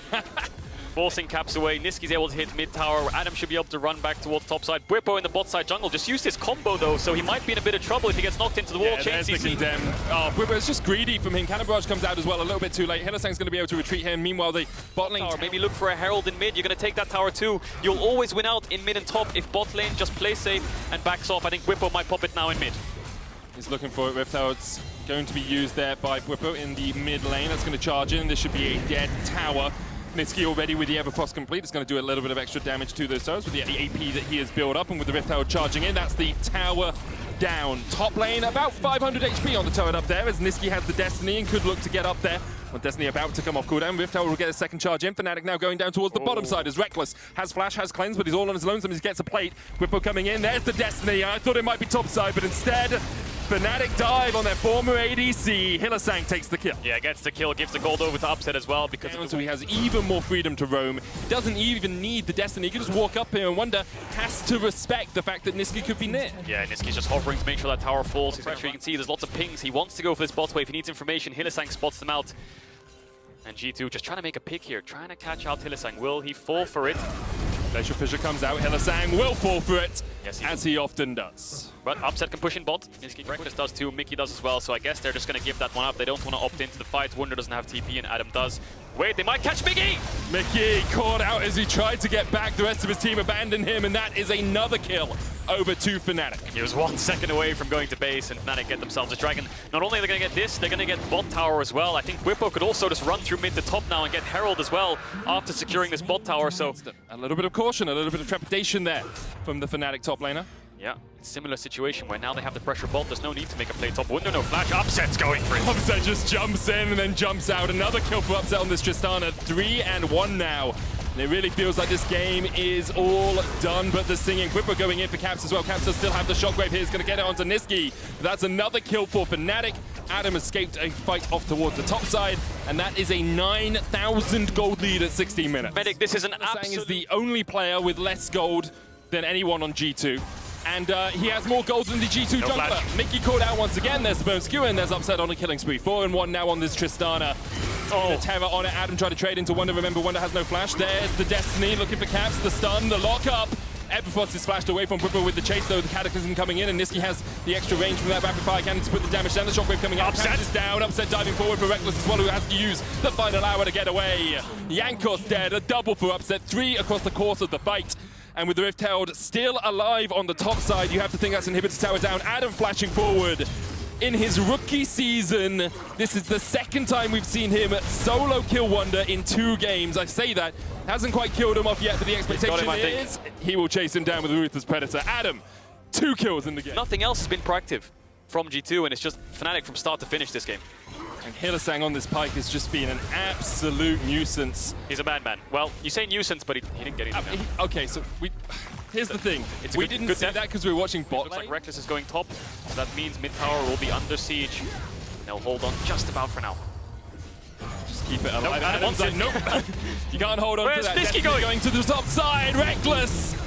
Forcing Caps away. Nisqy's able to hit mid tower. Adam should be able to run back towards top side. Bwipo in the bot side jungle just used his combo though, so he might be in a bit of trouble if he gets knocked into the wall. Yeah, there's the Condemn. Oh, Bwipo is just greedy from him. Cannon Barrage comes out as well a little bit too late. Hylissang's going to be able to retreat here. Meanwhile, the bot lane tower. Maybe look for a Herald in mid. You're going to take that tower too. You'll always win out in mid and top if bot lane just plays safe and backs off. I think Bwipo might pop it now in mid. He's looking for it. Rift Herald's going to be used there by Bwipo in the mid lane. That's going to charge in. This should be a dead tower. Nisqy already with the Everfrost complete. It's going to do a little bit of extra damage to those towers with the AP that he has built up, and with the Rift Herald charging in, that's the tower down. Top lane, about 500 HP on the turret up there, as Nisqy has the Destiny and could look to get up there. Well, Destiny about to come off cooldown. Rift Herald will get a second charge in. Fnatic now going down towards the bottom side as Rekkles has flash, has cleanse, but he's all on his lonesome. He gets a plate. Bwipo coming in. There's the Destiny. I thought it might be top side, but instead, Fnatic dive on their former ADC. Hylissang takes the kill. Yeah, gets the kill, gives the gold over to Upset as well, because so he has even more freedom to roam. He doesn't even need the Destiny. He can just walk up here, and Wunder has to respect the fact that Nisqy could be near. Yeah, Nisqy's just hovering to make sure that tower falls. He's pressure. You can see there's lots of pings. He wants to go for this bot wave. He needs information. Hylissang spots them out. And G2 just trying to make a pick here, trying to catch out Hylissang. Will he fall for it? Glacial Fissure comes out. Hylissang will fall for it, Yes, as he often does. But Upset can push in bot. Nisqy Rekkles does too. Mikyx does as well. So I guess they're just going to give that one up. They don't want to opt into the fight. Wunder doesn't have TP and Adam does. Wait, they might catch Mikyx! Mikyx caught out as he tried to get back. The rest of his team abandoned him, and that is another kill over to Fnatic. He was 1 second away from going to base, and Fnatic get themselves a dragon. Not only are they going to get this, they're going to get bot tower as well. I think Bwipo could also just run through mid to top now and get Herald as well after securing this bot tower. So a little bit of caution, a little bit of trepidation there from the Fnatic top laner. yeah, similar situation where now they have the pressure bot. There's no need to make a play top. Wunder, no flash. Upset's going for it. Upset just jumps in and then jumps out. Another kill for Upset on this Tristana. 3-1 now. And it really feels like this game is all done, but the singing. Bwipo going in for Caps as well. Caps does still have the shockwave here. He's going to get it onto Nisqy. That's another kill for Fnatic. Adam escaped a fight off towards the top side, and that is a 9,000 gold lead at 16 minutes. Medic, this is an Hylissang is the only player with less gold than anyone on G2. And he has more goals than the G2 No jungler. flash. Mikyx caught out once again. There's the bone skewer, and there's Upset on a killing spree. 4-1 now on this Tristana. The Terra on it. Adam tried to trade into Wunder. Remember, Wunder has no flash. There's the Destiny looking for Caps. The stun, the lockup. Epiphos is splashed away from Bwipo with the chase, though. The Cataclysm coming in, and Nisqy has the extra range from that rapid fire cannon to put the damage down. The shockwave coming out. Upset Caps is down. Upset diving forward for Rekkles as well, who has to use the final hour to get away. Jankos dead. A double for Upset. 3 across the course of the fight. And with the Rift Herald still alive on the top side, you have to think that's Inhibitor Tower down. Adam flashing forward. In his rookie season, this is the second time we've seen him solo kill Wunder in 2 games. I say that, hasn't quite killed him off yet, but the expectation is he will chase him down with a Ruthless Predator. Adam, 2 kills in the game. Nothing else has been proactive from G2, and it's just Fnatic from start to finish this game. And Hylissang on this pike has just been an absolute nuisance. He's a madman. Well, you say nuisance, but he didn't get anything. Okay, so here's the thing. We didn't see that because we were watching bot Looks lane. like Rekkles is going top, so that means mid tower will be under siege. They'll hold on just about for now. Just keep it alive. Nope, Adam wants it. Nope. You can't hold on Where's to that. Nisqy Destiny's going? to the top side. Rekkles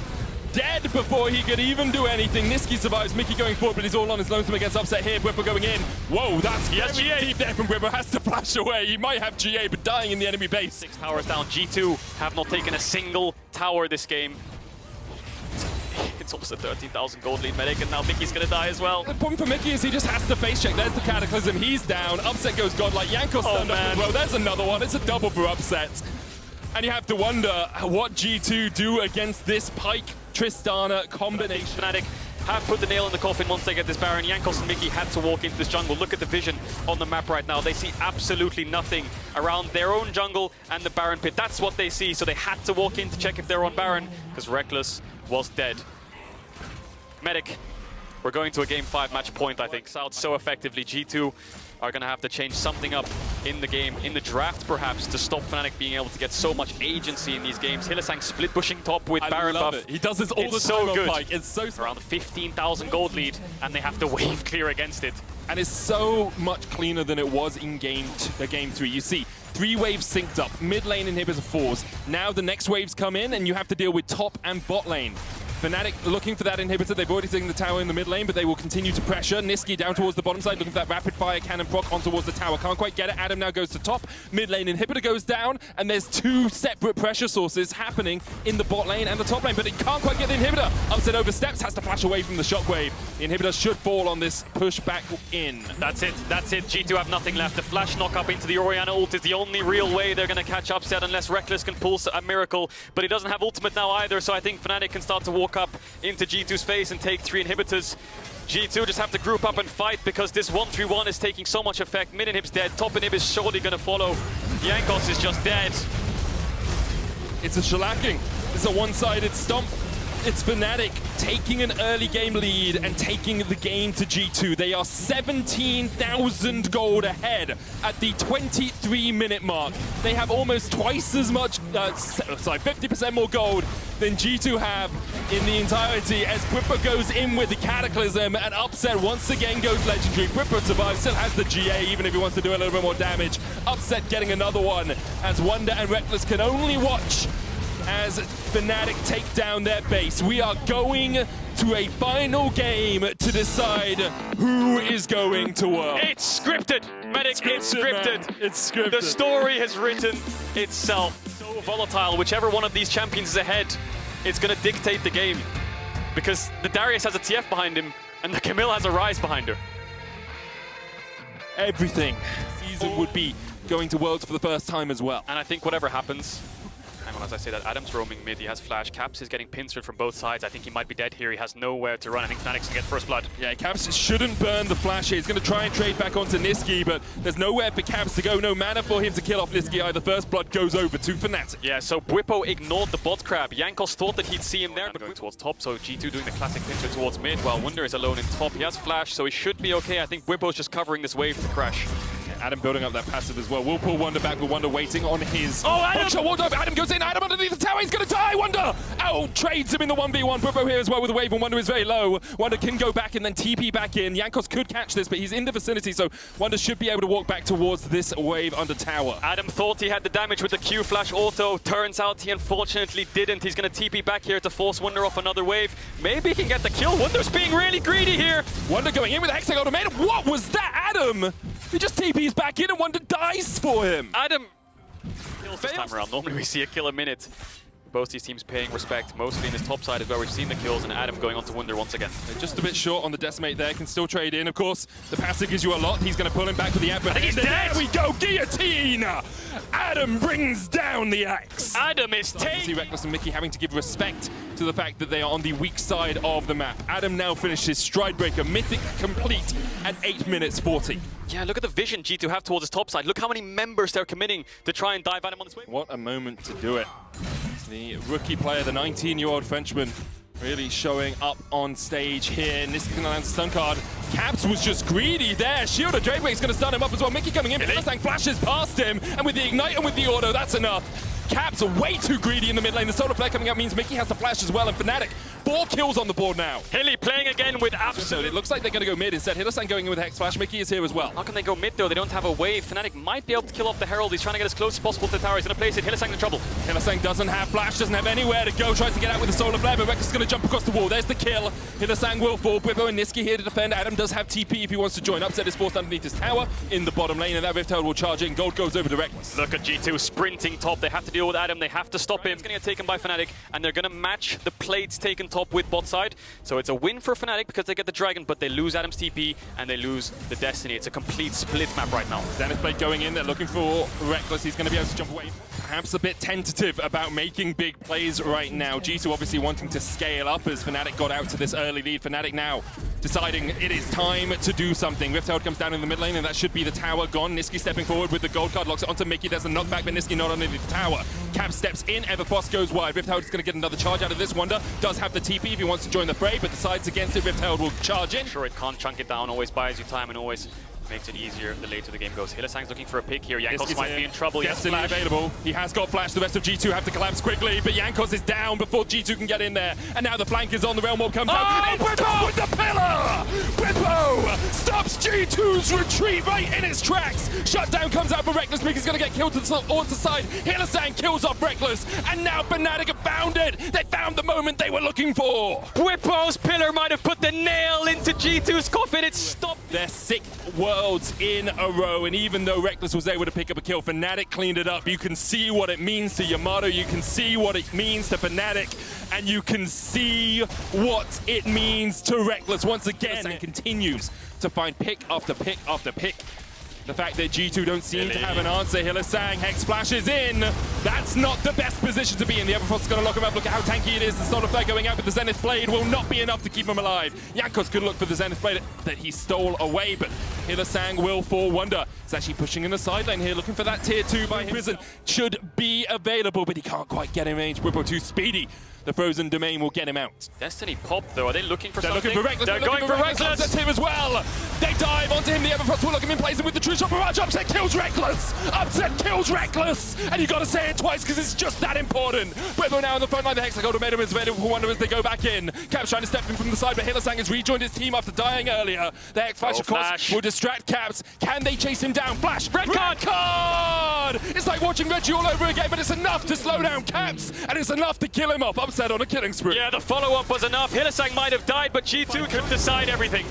dead before he could even do anything. Nisqy survives. Mikyx going forward, but he's all on his lonesome against Upset here. Bwipo going in. Whoa, that's very deep there from Bwipo. Has to flash away. He might have GA, but dying in the enemy base. 6 towers down. G2 have not taken a single tower this game. It's almost a 13,000 gold lead, Medic, and now Mikyx's gonna die as well. The problem for Mikyx is he just has to face check. There's the Cataclysm. He's down. Upset goes godlike. Jankos stunned up as well. There's another one. It's a double for Upset. And you have to wonder what G2 do against this Pike Tristana combination. Fnatic have put the nail in the coffin once they get this Baron. Jankos and Mikyx had to walk into this jungle. Look at the vision on the map right now. They see absolutely nothing around their own jungle and the Baron pit. That's what they see, so they had to walk in to check if they're on Baron, because Rekkles was dead. Medic, we're going to a game 5 match point, I think. South so effectively. G2 are going to have to change something up in the game, in the draft perhaps, to stop Fnatic being able to get so much agency in these games. Hylissang split pushing top with Baron buff. It. He does this all the time so on good. Pike. It's so Around 15,000 gold lead, and they have to wave clear against it. And it's so much cleaner than it was in game 3. You see, 3 waves synced up, mid lane inhibitor 4s. Now the next waves come in, and you have to deal with top and bot lane. Fnatic looking for that inhibitor. They've already taken the tower in the mid lane, but they will continue to pressure. Nisqy down towards the bottom side, looking for that rapid fire cannon proc on towards the tower. Can't quite get it. Adam now goes to top. Mid lane inhibitor goes down, and there's 2 separate pressure sources happening in the bot lane and the top lane, but it can't quite get the inhibitor. Upset oversteps, has to flash away from the shockwave. The inhibitor should fall on this push back in. That's it. That's it. G2 have nothing left. The flash knock up into the Orianna ult is the only real way they're going to catch Upset, unless Rekkles can pull a miracle. But he doesn't have ultimate now either, so I think Fnatic can start to walk up into G2's face and take 3 inhibitors. G2 just have to group up and fight, because this 1-3-1 is taking so much effect. Mid inhib's dead, top inhib is surely going to follow. Jankos is just dead. It's a shellacking. It's a one-sided stomp. It's Fnatic taking an early game lead and taking the game to G2. They are 17,000 gold ahead at the 23-minute mark. They have almost twice as much, 50% more gold than G2 have in the entirety, as Bwipo goes in with the Cataclysm, and Upset once again goes legendary. Bwipo survives, still has the GA, even if he wants to do a little bit more damage. Upset getting another one, as Wunder and Rekkles can only watch as Fnatic take down their base. We are going to a final game to decide who is going to world. It's scripted, Medic, it's scripted. It's scripted. The story has written itself. So volatile, whichever one of these champions is ahead, it's going to dictate the game. Because the Darius has a TF behind him, and the Camille has a Rise behind her. Everything. Season would be going to Worlds for the first time as well. And I think whatever happens, hang on, as I say that, Adam's roaming mid, he has flash. Caps is getting pincered from both sides. I think he might be dead here. He has nowhere to run. I think Fnatic's can get first blood. Yeah, Caps shouldn't burn the flash here. He's going to try and trade back onto Nisqy, but there's nowhere for Caps to go. No mana for him to kill off Nisqy either. First blood goes over to Fnatic. Yeah, so Bwipo ignored the bot crab. Jankos thought that he'd see him there, but going towards top, so G2 doing the classic pincer towards mid, while Wunder is alone in top. He has flash, so he should be okay. I think Bwipo's just covering this wave to crash. Adam building up that passive as well. We'll pull Wunder back with Wunder waiting on his... Oh, Adam! Adam goes in, Adam underneath the tower, he's going to die! Wunder out trades him in the 1v1. Bwipo here as well with the wave, and Wunder is very low. Wunder can go back and then TP back in. Jankos could catch this, but he's in the vicinity, so Wunder should be able to walk back towards this wave under tower. Adam thought he had the damage with the Q flash auto. Turns out he unfortunately didn't. He's going to TP back here to force Wunder off another wave. Maybe he can get the kill. Wunder's being really greedy here. Wunder going in with the Hexagon Domain. What was that, Adam? He just TPs back in and Wunder dies for him. Adam kills this time around. Normally we see a kill a minute. Both these teams paying respect, mostly in this top side is where we've seen the kills, and Adam going on to Wunder once again. They're just a bit short on the Decimate there, can still trade in. Of course, the passive gives you a lot. He's going to pull him back with the Amp. He's dead! There we go, guillotine! Adam brings down the axe. Adam is taken! See Rekkles and Mikyx having to give respect to the fact that they are on the weak side of the map. Adam now finishes Stridebreaker Mythic complete at 8 minutes 40. Yeah, look at the vision G2 have towards his top side. Look how many members they're committing to try and dive at him on this wave. What a moment to do it. The rookie player, the 19-year-old Frenchman, really showing up on stage here. Nisqy can land a stun card. Caps was just greedy there. Shield of Drakewake's going to stun him up as well. Mikyx coming in. Hylissang flashes past him, and with the Ignite and with the auto, that's enough. Caps are way too greedy in the mid lane. The solar flare coming out means Mikyx has to flash as well, and Fnatic 4 kills on the board now. Hilly playing again with absolute. It looks like they're going to go mid instead. Hylissang going in with Hex Flash. Mikyx is here as well. How can they go mid though? They don't have a wave. Fnatic might be able to kill off the Herald. He's trying to get as close as possible to the tower. He's going to place it. Hylissang in trouble. Hylissang doesn't have flash, doesn't have anywhere to go. Tries to get out with the solar flare, but Rekkles is going to jump across the wall. There's the kill. Hylissang will fall. Bwipo and Nisqy here to defend. Adam does have TP if he wants to join up. Set is forced underneath his tower in the bottom lane, and that Rift Herald will charge in. Gold goes over to Rekkles. Look at G2 sprinting top. They have to deal with Adam. They have to stop him. It's going to get taken by Fnatic, and they're going to match the plates taken top with bot side. So it's a win for Fnatic because they get the Dragon, but they lose Adam's TP and they lose the Destiny. It's a complete split map right now. Zenith Blade going in. They're looking for Rekkles. He's going to be able to jump away. Perhaps a bit tentative about making big plays right now. G2 obviously wanting to scale up as Fnatic got out to this early lead. Fnatic now deciding it is time to do something. Rift Herald comes down in the mid lane, and that should be the tower gone. Nisqy stepping forward with the gold card, locks it onto Mikyx. There's a knockback, but Nisqy not underneath the tower. Cap steps in, Everfrost goes wide. Rift Herald is going to get another charge out of this. Wunder does have the TP if he wants to join the fray, but decides against it. Rift Herald will charge in. Sure, it can't chunk it down, always buys you time and always makes it easier the later the game goes. Hylissang's looking for a pick here. Jankos might be in trouble. Destiny available. He has got flash. The rest of G2 have to collapse quickly, but Jankos is down before G2 can get in there. And now the flank is on. The Realm Orb comes out. Bwipo with the pillar! Bwipo stops G2's retreat right in its tracks. Shutdown comes out for Rekkles. Mikyx is going to get killed to the side. Hylissang kills off Rekkles. And now Fnatic have found it. They found the moment they were looking for. Bwipo's pillar might have put the nail into G2's coffin. It stopped. Their 6th Worlds in a row, and even though Rekkles was able to pick up a kill, Fnatic cleaned it up. You can see what it means to Yamato, you can see what it means to Fnatic, and you can see what it means to Rekkles once again, and continues to find pick after pick after pick. The fact that G2 don't seem to have an answer. Hylissang, Hex flashes in. That's not the best position to be in. The Everfrost is going to lock him up. Look at how tanky it is. The Solar Flare going out, but the Zenith Blade will not be enough to keep him alive. Jankos could look for the Zenith Blade that he stole away, but Hylissang will fall. Wunder is actually pushing in the side lane here, looking for that tier 2 by him. Prison should be available, but he can't quite get in range. Bwipo too speedy. The frozen domain will get him out. Destiny pop though. Are they looking for something? They're looking for Rekkles. They're going for Rekkles. That's him as well. They dive onto him. The Everfrost will look him in place, and with the True Shot barrage, upset kills Rekkles. Upset kills Rekkles. And you got to say it twice because it's just that important. Bwipo now in the front line. The Hexagon Domain is available for Wunder as they go back in. Caps trying to step in from the side, but Hylissang has rejoined his team after dying earlier. The Hex Flash, of course, will distract Caps. Can they chase him down? Flash. Red card! It's like watching Reggie all over again, but it's enough to slow down Caps, and it's enough to kill him off. Upset on a killing spree. Yeah, the follow-up was enough. Hylissang might have died, but G2 could decide everything.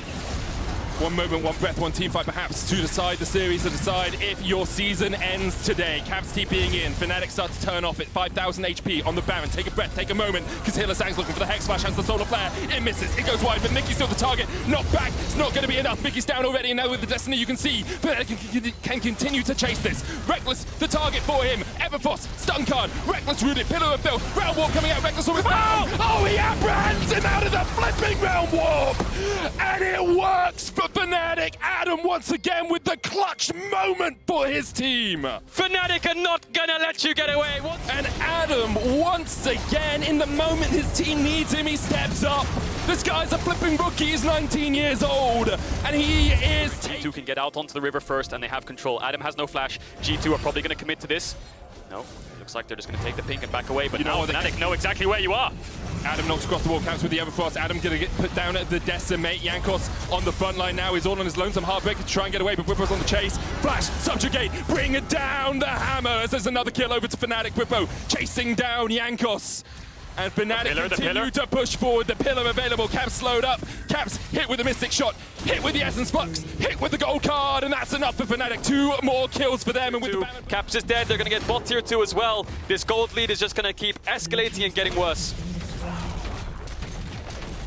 One moment, one breath, one team fight perhaps to decide the series, to decide if your season ends today. Caps TPing in, Fnatic start to turn off at 5,000 HP on the Baron. Take a breath, take a moment, because Hylissang's looking for the Hex Flash, has the solar flare, it misses, it goes wide, but Nisqy's still the target, knocked back, it's not going to be enough. Mikyx down already, and now with the Destiny you can see, Fnatic can continue to chase this. Rekkles, the target for him, Everforce, stun card, Rekkles rooted, Pillar of Bill, Realm Warp coming out, Rekkles with oh, he apprehends him out of the flipping Realm Warp, and it works for Fnatic. Adam once again with the clutch moment for his team. Fnatic are not gonna let you get away. And Adam once again, in the moment his team needs him, he steps up. This guy's a flipping rookie, he's 19 years old, and he is... G2 can get out onto the river first, and they have control. Adam has no flash. G2 are probably gonna commit to this. No, looks like they're just gonna take the pink and back away, but now Fnatic know exactly where you are. Adam knocks across the wall, counts with the Everfrost. Adam gonna get put down at the Decimate. Jankos on the front line now. He's all on his lonesome Heartbreaker to try and get away, but Bwipo's on the chase. Flash, subjugate, bring it down the hammer as there's another kill over to Fnatic. Bwipo chasing down Jankos. And Fnatic continue to push forward. The pillar available. Caps slowed up. Caps hit with the Mystic Shot, hit with the Essence Flux, hit with the gold card, and that's enough for Fnatic. 2 more kills for them. And with the Caps is dead. They're going to get bot tier 2 as well. This gold lead is just going to keep escalating and getting worse.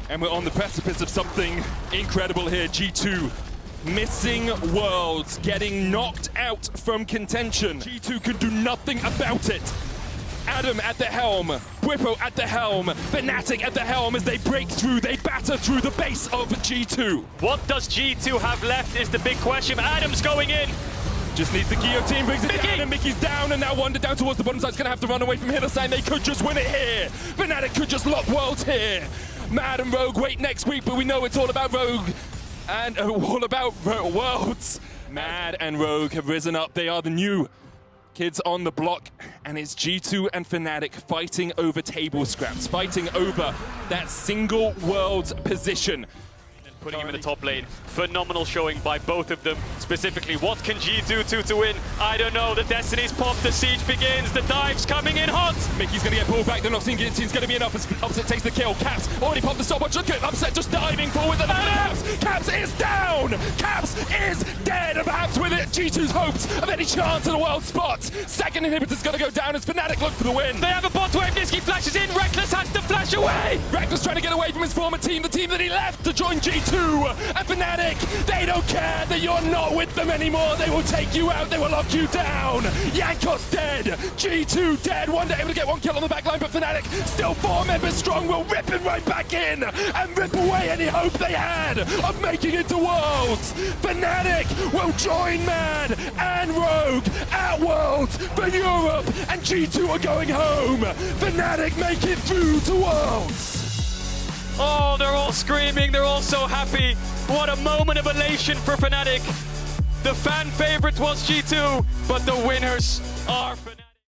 And we're on the precipice of something incredible here. G2 missing worlds, getting knocked out from contention. G2 can do nothing about it. Adam at the helm, Bwipo at the helm, Fnatic at the helm as they break through, they batter through the base of G2. What does G2 have left is the big question. Adam's going in. Just needs the guillotine, brings it down, and Mikyx down, and now Wunder down towards the bottom side. He's gonna have to run away from Hylissang. They could just win it here. Fnatic could just lock worlds here. Mad and Rogue wait next week, but we know it's all about Rogue and all about worlds. Mad and Rogue have risen up. They are the new kids on the block, and it's G2 and Fnatic fighting over table scraps, fighting over that single world position. Putting him in the top lane. Phenomenal showing by both of them. Specifically, what can G2 do to win? I don't know. The Destiny's pop, the siege begins, the dive's coming in hot. Mikyx's gonna get pulled back, the Noxing guillotine's gonna be enough as Upset takes the kill. Caps already popped the stopwatch. Look at Upset just diving forward. And Caps is down! Caps is dead, and perhaps with it, G2's hopes of any chance at a world spot. Second inhibitor's gonna go down as Fnatic look for the win. They have a bot wave, Nisqy flashes in, Rekkles has to flash away! Rekkles trying to get away from his former team, the team that he left to join G2. And Fnatic, they don't care that you're not with them anymore. They will take you out, they will lock you down. Jankos dead, G2 dead. Wunder able to get 1 kill on the back line, but Fnatic still 4 members strong, will rip him right back in and rip away any hope they had of making it to Worlds. Fnatic will join Mad and Rogue at Worlds for Europe, and G2 are going home. Fnatic make it through to Worlds. Oh, they're all screaming, they're all so happy. What a moment of elation for Fnatic. The fan favorite was G2, but the winners are Fnatic.